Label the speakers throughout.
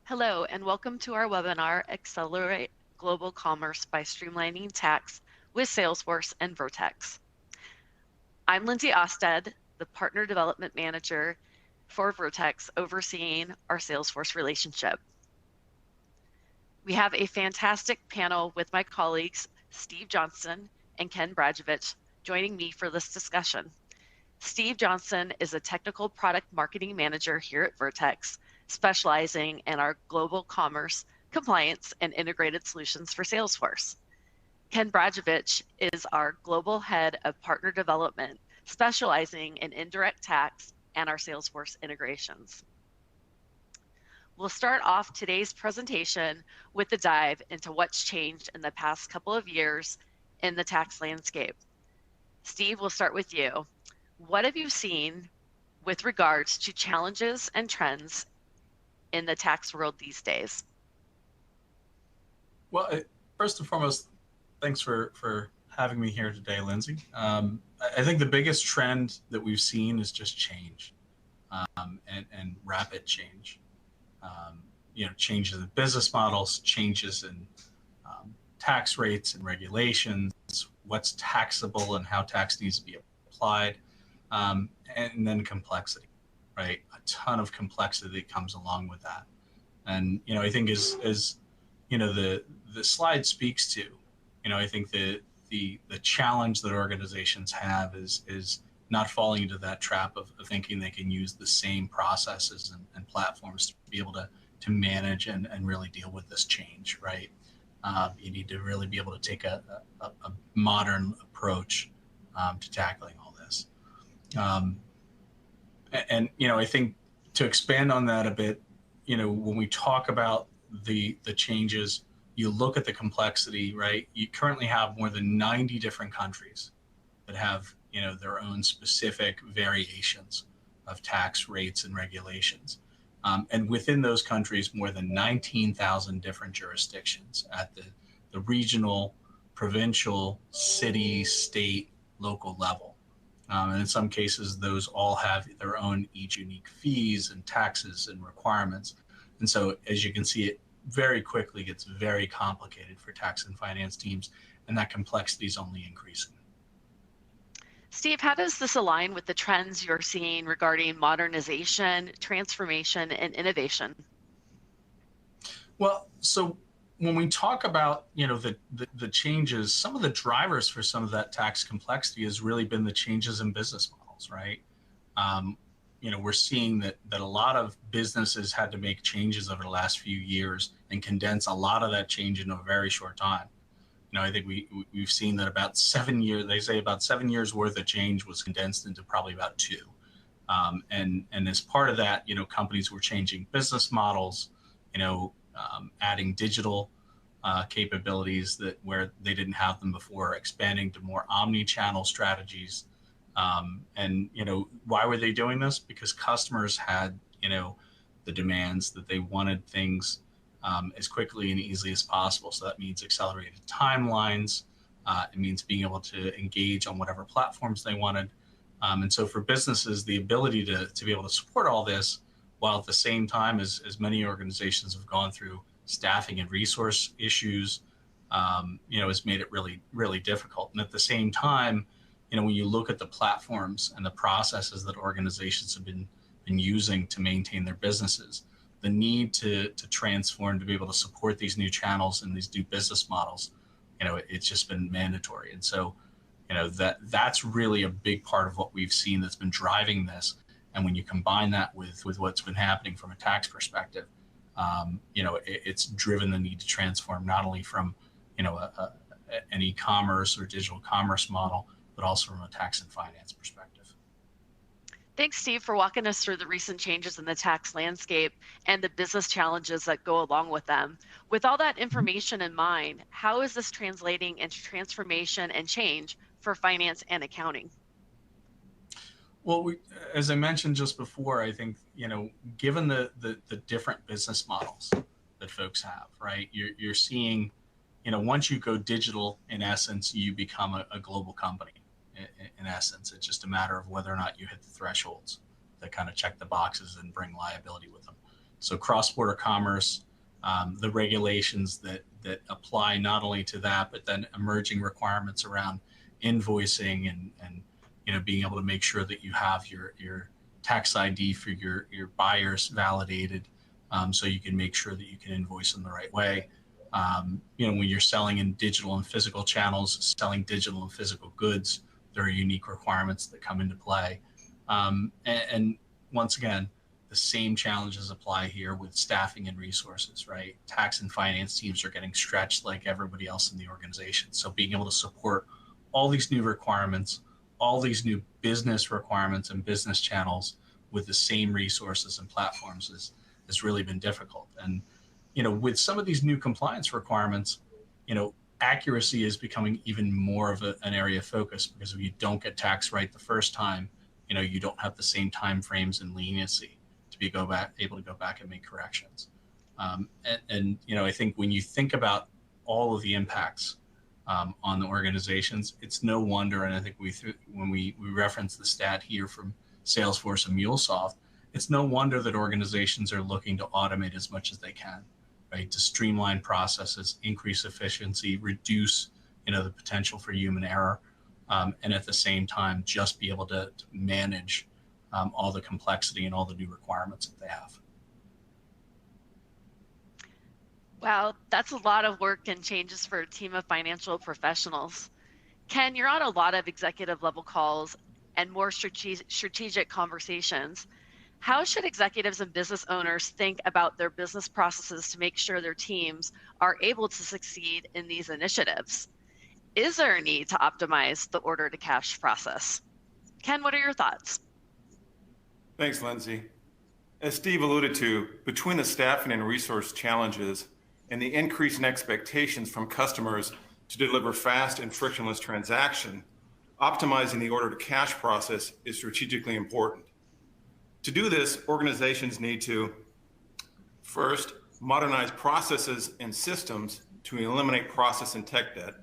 Speaker 1: Hello, and welcome to our webinar, Accelerate Global Commerce by Streamlining Tax with Salesforce and Vertex. I'm Lindsay Osted, the Partner Development Manager for Vertex, overseeing our Salesforce relationship. We have a fantastic panel with my colleagues, Steve Johnson and Ken Brajevich, joining me for this discussion. Steve Johnson is a technical product marketing manager here at Vertex, specializing in our global commerce, compliance, and integrated solutions for Salesforce. Ken Brajevich is our global head of partner development, specializing in indirect tax and our Salesforce integrations. We'll start off today's presentation with a dive into what's changed in the past couple of years in the tax landscape. Steve, we'll start with you. What have you seen with regards to challenges and trends in the tax world these days?
Speaker 2: Well, first and foremost, thanks for having me here today, Lindsay. I think the biggest trend that we've seen is just change and rapid change. Changes in business models, changes in tax rates and regulations, what's taxable and how tax needs to be applied, and then complexity, right? A ton of complexity that comes along with that. And, I think as the slide speaks to, I think the challenge that organizations have is not falling into that trap of thinking they can use the same processes and platforms to be able to manage and really deal with this change, right? You need to really be able to take a modern approach to tackling all this. I think to expand on that a bit, when we talk about the changes, you look at the complexity, right? You currently have more than 90 different countries that have, their own specific variations of tax rates and regulations. And within those countries, more than 19,000 different jurisdictions at the regional, provincial, city, state, local level. And in some cases, those all have their own each unique fees and taxes and requirements. And so, as you can see, it very quickly gets very complicated for tax and finance teams, and that complexity is only increasing.
Speaker 1: Steve, how does this align with the trends you're seeing regarding modernization, transformation, and innovation?
Speaker 2: Well, so when we talk about, the changes, some of the drivers for some of that tax complexity has really been the changes in business models, right? We're seeing that a lot of businesses had to make changes over the last few years and condense a lot of that change in a very short time. I think we've seen that about 7 years, they say about 7 years worth of change was condensed into probably about 2. And as part of that, companies were changing business models, adding digital capabilities that where they didn't have them before, expanding to more omni-channel strategies. And why were they doing this? Because customers had, the demands that they wanted things as quickly and easily as possible. So that means accelerated timelines. It means being able to engage on whatever platforms they wanted. And so for businesses, the ability to be able to support all this, while at the same time as many organizations have gone through staffing and resource issues, has made it really, really difficult. And at the same time, when you look at the platforms and the processes that organizations have been using to maintain their businesses, the need to transform, to be able to support these new channels and these new business models, it's just been mandatory. And so, that's really a big part of what we've seen that's been driving this. And when you combine that with what's been happening from a tax perspective, it's driven the need to transform not only from, an e-commerce or digital commerce model, but also from a tax and finance perspective.
Speaker 1: Thanks, Steve, for walking us through the recent changes in the tax landscape and the business challenges that go along with them. With all that information in mind, how is this translating into transformation and change for finance and accounting?
Speaker 2: Well, as I mentioned just before, I think, given the different business models that folks have, right, you're seeing, once you go digital, in essence, you become a global company. In essence, it's just a matter of whether or not you hit the thresholds that kind of check the boxes and bring liability with them. So cross-border commerce, the regulations that apply not only to that, but then emerging requirements around invoicing and being able to make sure that you have your tax ID for your buyers validated, so you can make sure that you can invoice them the right way. When you're selling in digital and physical channels, selling digital and physical goods, there are unique requirements that come into play. And once again, the same challenges apply here with staffing and resources, right? Tax and finance teams are getting stretched like everybody else in the organization. So being able to support all these new requirements, all these new business requirements and business channels with the same resources and platforms has really been difficult. And with some of these new compliance requirements, accuracy is becoming even more of an area of focus, because if you don't get tax right the first time, you don't have the same time frames and leniency to be able to go back and make corrections. I think when you think about all of the impacts on the organizations, it's no wonder, and I think when we reference the stat here from Salesforce and MuleSoft, it's no wonder that organizations are looking to automate as much as they can, right? To streamline processes, increase efficiency, reduce the potential for human error, and at the same time just be able to manage all the complexity and all the new requirements that they have.
Speaker 1: Wow, that's a lot of work and changes for a team of financial professionals. Ken, you're on a lot of executive level calls and more strategic conversations. How should executives and business owners think about their business processes to make sure their teams are able to succeed in these initiatives? Is there a need to optimize the order to cash process? Ken, what are your thoughts?
Speaker 3: Thanks, Lindsay. As Steve alluded to, between the staffing and resource challenges and the increase in expectations from customers to deliver fast and frictionless transaction, optimizing the order to cash process is strategically important. To do this, organizations need to, first, modernize processes and systems to eliminate process and tech debt,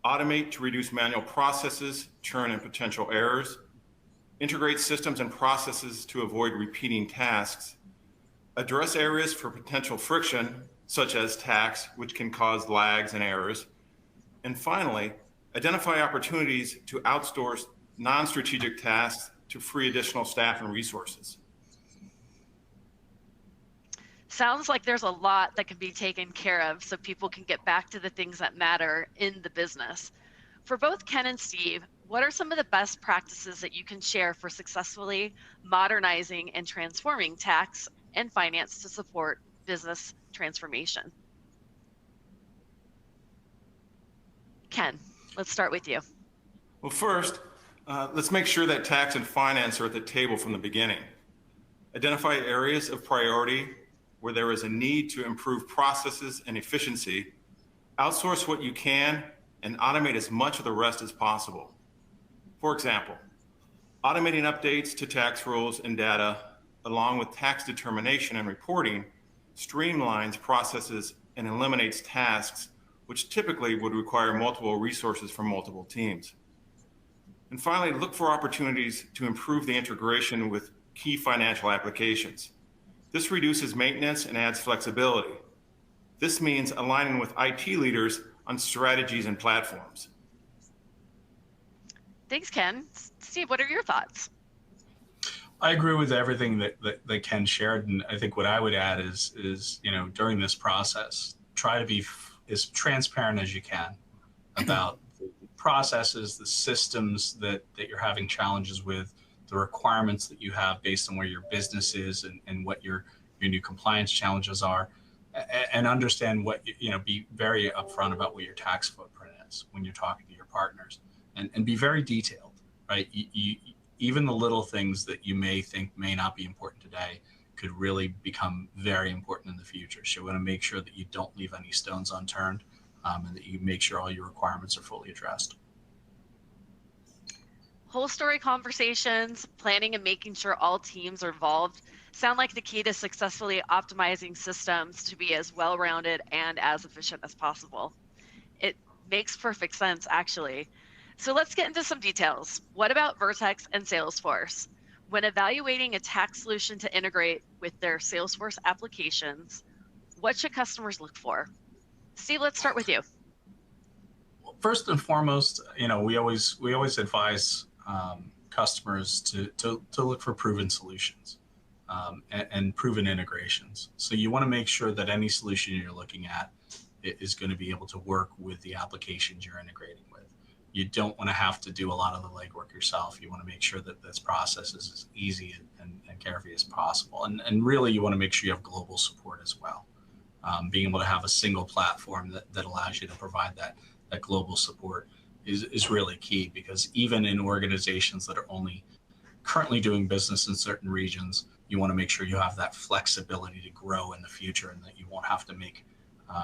Speaker 3: automate to reduce manual processes, churn, and potential errors, integrate systems and processes to avoid repeating tasks, address areas for potential friction, such as tax, which can cause lags and errors, and finally, identify opportunities to outsource non-strategic tasks to free additional staff and resources.
Speaker 1: Sounds like there's a lot that can be taken care of so people can get back to the things that matter in the business. For both Ken and Steve, what are some of the best practices that you can share for successfully modernizing and transforming tax and finance to support business transformation? Ken, let's start with you.
Speaker 3: Well, first, let's make sure that tax and finance are at the table from the beginning. Identify areas of priority where there is a need to improve processes and efficiency. Outsource what you can and automate as much of the rest as possible. For example, automating updates to tax rules and data, along with tax determination and reporting, streamlines processes and eliminates tasks which typically would require multiple resources from multiple teams. And finally, look for opportunities to improve the integration with key financial applications. This reduces maintenance and adds flexibility. This means aligning with IT leaders on strategies and platforms.
Speaker 1: Thanks, Ken. Steve, what are your thoughts?
Speaker 2: I agree with everything that Ken shared, and I think what I would add is during this process, try to be as transparent as you can about the processes, the systems that you're having challenges with, the requirements that you have based on where your business is and what your new compliance challenges are, and understand what be very upfront about what your tax footprint is when you're talking to your partners, and be very detailed, right? Even the little things that you may think may not be important today could really become very important in the future. So you want to make sure that you don't leave any stones unturned, and that you make sure all your requirements are fully addressed.
Speaker 1: Whole story conversations, planning and making sure all teams are involved sound like the key to successfully optimizing systems to be as well-rounded and as efficient as possible. It makes perfect sense, actually. So let's get into some details. What about Vertex and Salesforce? When evaluating a tax solution to integrate with their Salesforce applications, what should customers look for? Steve, let's start with you.
Speaker 2: First and foremost, we always advise customers to look for proven solutions and proven integrations. So you want to make sure that any solution you're looking at is going to be able to work with the applications you're integrating with. You don't want to have to do a lot of the legwork yourself. You want to make sure that this process is as easy and carefree as possible. And really, you want to make sure you have global support as well. Being able to have a single platform that allows you to provide that global support is really key, because even in organizations that are only currently doing business in certain regions, you want to make sure you have that flexibility to grow in the future and that you won't have to make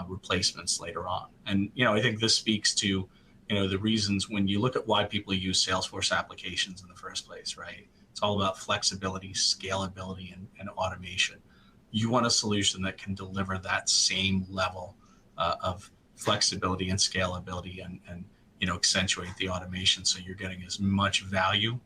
Speaker 2: replacements later on. And, I think this speaks to, the reasons when you look at why people use Salesforce applications in the first place, right? It's all about flexibility, scalability, and automation. You want a solution that can deliver that same level of flexibility and scalability and accentuate the automation, so you're getting as much value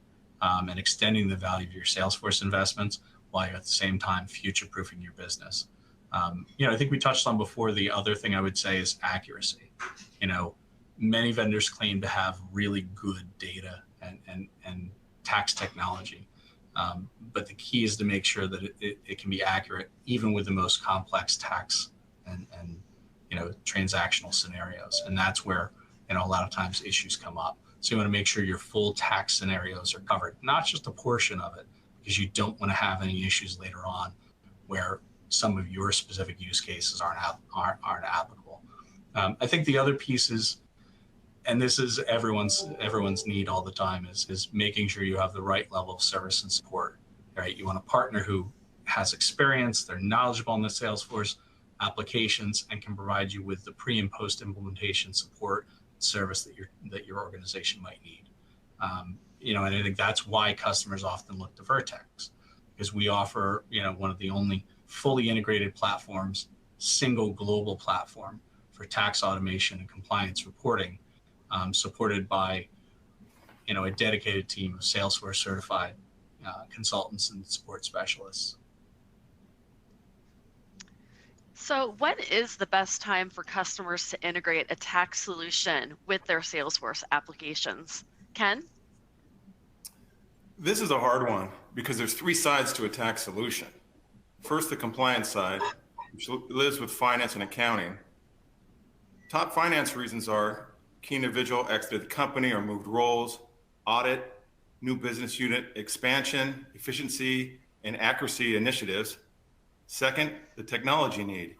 Speaker 2: and extending the value of your Salesforce investments while you're at the same time future-proofing your business. I think we touched on before, the other thing I would say is accuracy. Many vendors claim to have really good data and tax technology, but the key is to make sure that it can be accurate even with the most complex tax and transactional scenarios. And that's where a lot of times issues come up. So you want to make sure your full tax scenarios are covered, not just a portion of it, because you don't want to have any issues later on where some of your specific use cases aren't applicable. I think the other piece is, and this is everyone's need all the time, is making sure you have the right level of service and support, right? You want a partner who has experience, they're knowledgeable in the Salesforce applications, and can provide you with the pre and post implementation support service that your organization might need. And I think that's why customers often look to Vertex, because we offer, one of the only fully integrated platforms, single global platform for tax automation and compliance reporting, supported by, a dedicated team of Salesforce certified consultants and support specialists.
Speaker 1: So when is the best time for customers to integrate a tax solution with their Salesforce applications? Ken?
Speaker 3: This is a hard one because there's three sides to a tax solution. First, the compliance side, which lives with finance and accounting. Top finance reasons are key individual exited the company or moved roles, audit, new business unit expansion, efficiency, and accuracy initiatives. Second, the technology need.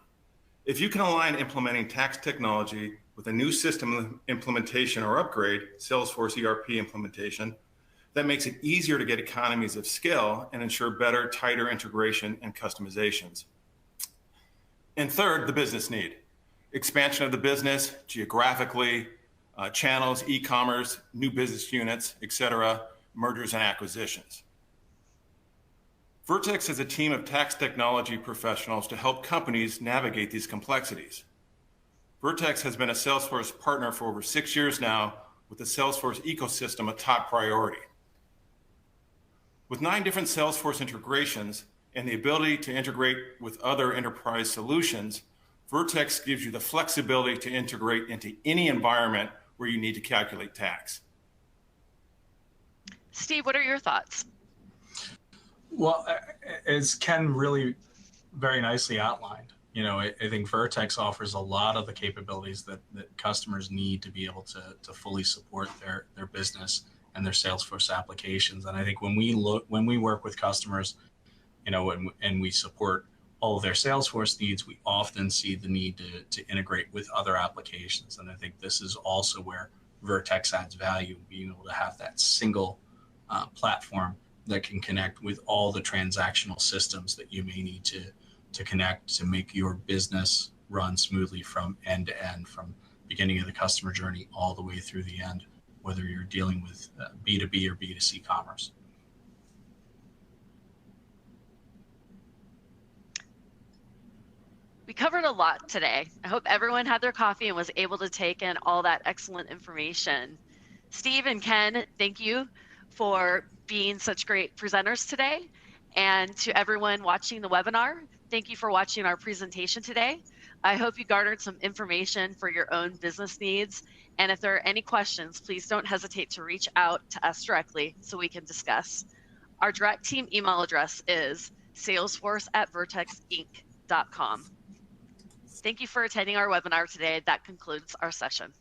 Speaker 3: If you can align implementing tax technology with a new system implementation or upgrade, Salesforce ERP implementation, that makes it easier to get economies of scale and ensure better, tighter integration and customizations. And third, the business need. Expansion of the business geographically, channels, e-commerce, new business units, et cetera, mergers and acquisitions. Vertex has a team of tax technology professionals to help companies navigate these complexities. Vertex has been a Salesforce partner for over 6 years now, with the Salesforce ecosystem a top priority. With 9 different Salesforce integrations and the ability to integrate with other enterprise solutions, Vertex gives you the flexibility to integrate into any environment where you need to calculate tax.
Speaker 1: Steve, what are your thoughts?
Speaker 2: Well, as Ken really very nicely outlined, I think Vertex offers a lot of the capabilities that customers need to be able to fully support their business and their Salesforce applications. And I think when we work with customers, and we support all of their Salesforce needs, we often see the need to integrate with other applications. And I think this is also where Vertex adds value, being able to have that single platform that can connect with all the transactional systems that you may need to connect to make your business run smoothly from end to end, from beginning of the customer journey all the way through the end, whether you're dealing with B2B or B2C commerce.
Speaker 1: We covered a lot today. I hope everyone had their coffee and was able to take in all that excellent information. Steve and Ken, thank you for being such great presenters today. And to everyone watching the webinar, thank you for watching our presentation today. I hope you garnered some information for your own business needs. And if there are any questions, please don't hesitate to reach out to us directly so we can discuss. Our direct team email address is salesforce@vertexinc.com. Thank you for attending our webinar today. That concludes our session.